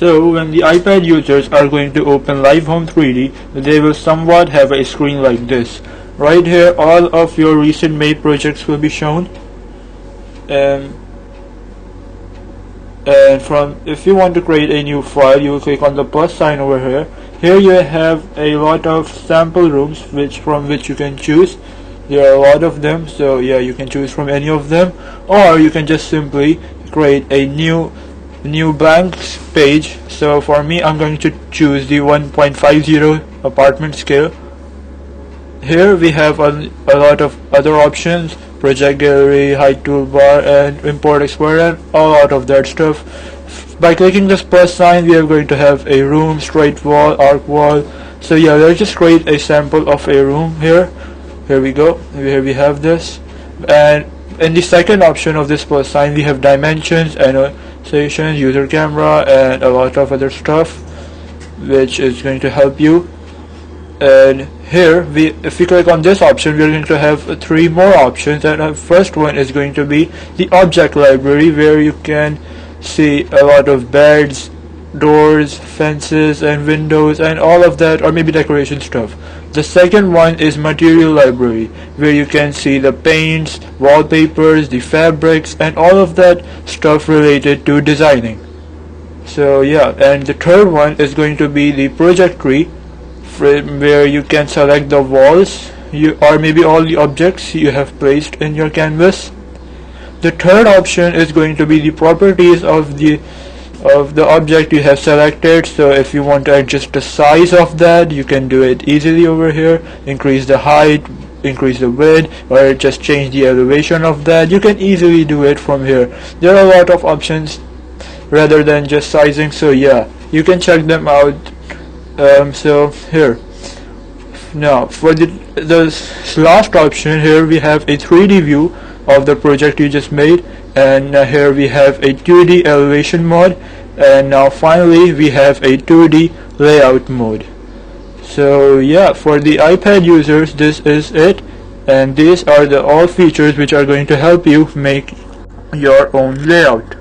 So when the iPad users are going to open Live Home 3D, they will somewhat have a screen like this. Right here, all of your recent made projects will be shown. And if you want to create a new file, you will click on the plus sign over here. Here you have a lot of sample rooms from which you can choose. There are a lot of them, so yeah, you can choose from any of them, or you can just simply create a new blank page. So for me, I'm going to choose the 1.50 apartment scale. Here we have a lot of other options: project gallery, hide toolbar, and import explorer, and a lot of that stuff. By clicking this plus sign, we are going to have a room, straight wall, arc wall. So yeah, let's just create a sample of a room here. Here we go. Here we have this, and in the second option of this plus sign, we have dimensions, annotations, user camera, and a lot of other stuff, which is going to help you. And here, if we click on this option, we are going to have 3 more options, and the first one is going to be the object library, where you can see a lot of beds, doors, fences, and windows, and all of that, or maybe decoration stuff. The second one is material library, where you can see the paints, wallpapers, the fabrics, and all of that stuff related to designing. So yeah, and the third one is going to be the project tree, where you can select the walls or maybe all the objects you have placed in your canvas. The third option is going to be the properties of the object you have selected. So if you want to adjust the size of that, you can do it easily over here. Increase the height, increase the width, or just change the elevation of that. You can easily do it from here. There are a lot of options rather than just sizing, so yeah, you can check them out. So here, now for the last option, here we have a 3D view of the project you just made, and here we have a 2D elevation mode, and now finally we have a 2D layout mode. So yeah, for the iPad users, this is it, and these are all features which are going to help you make your own layout.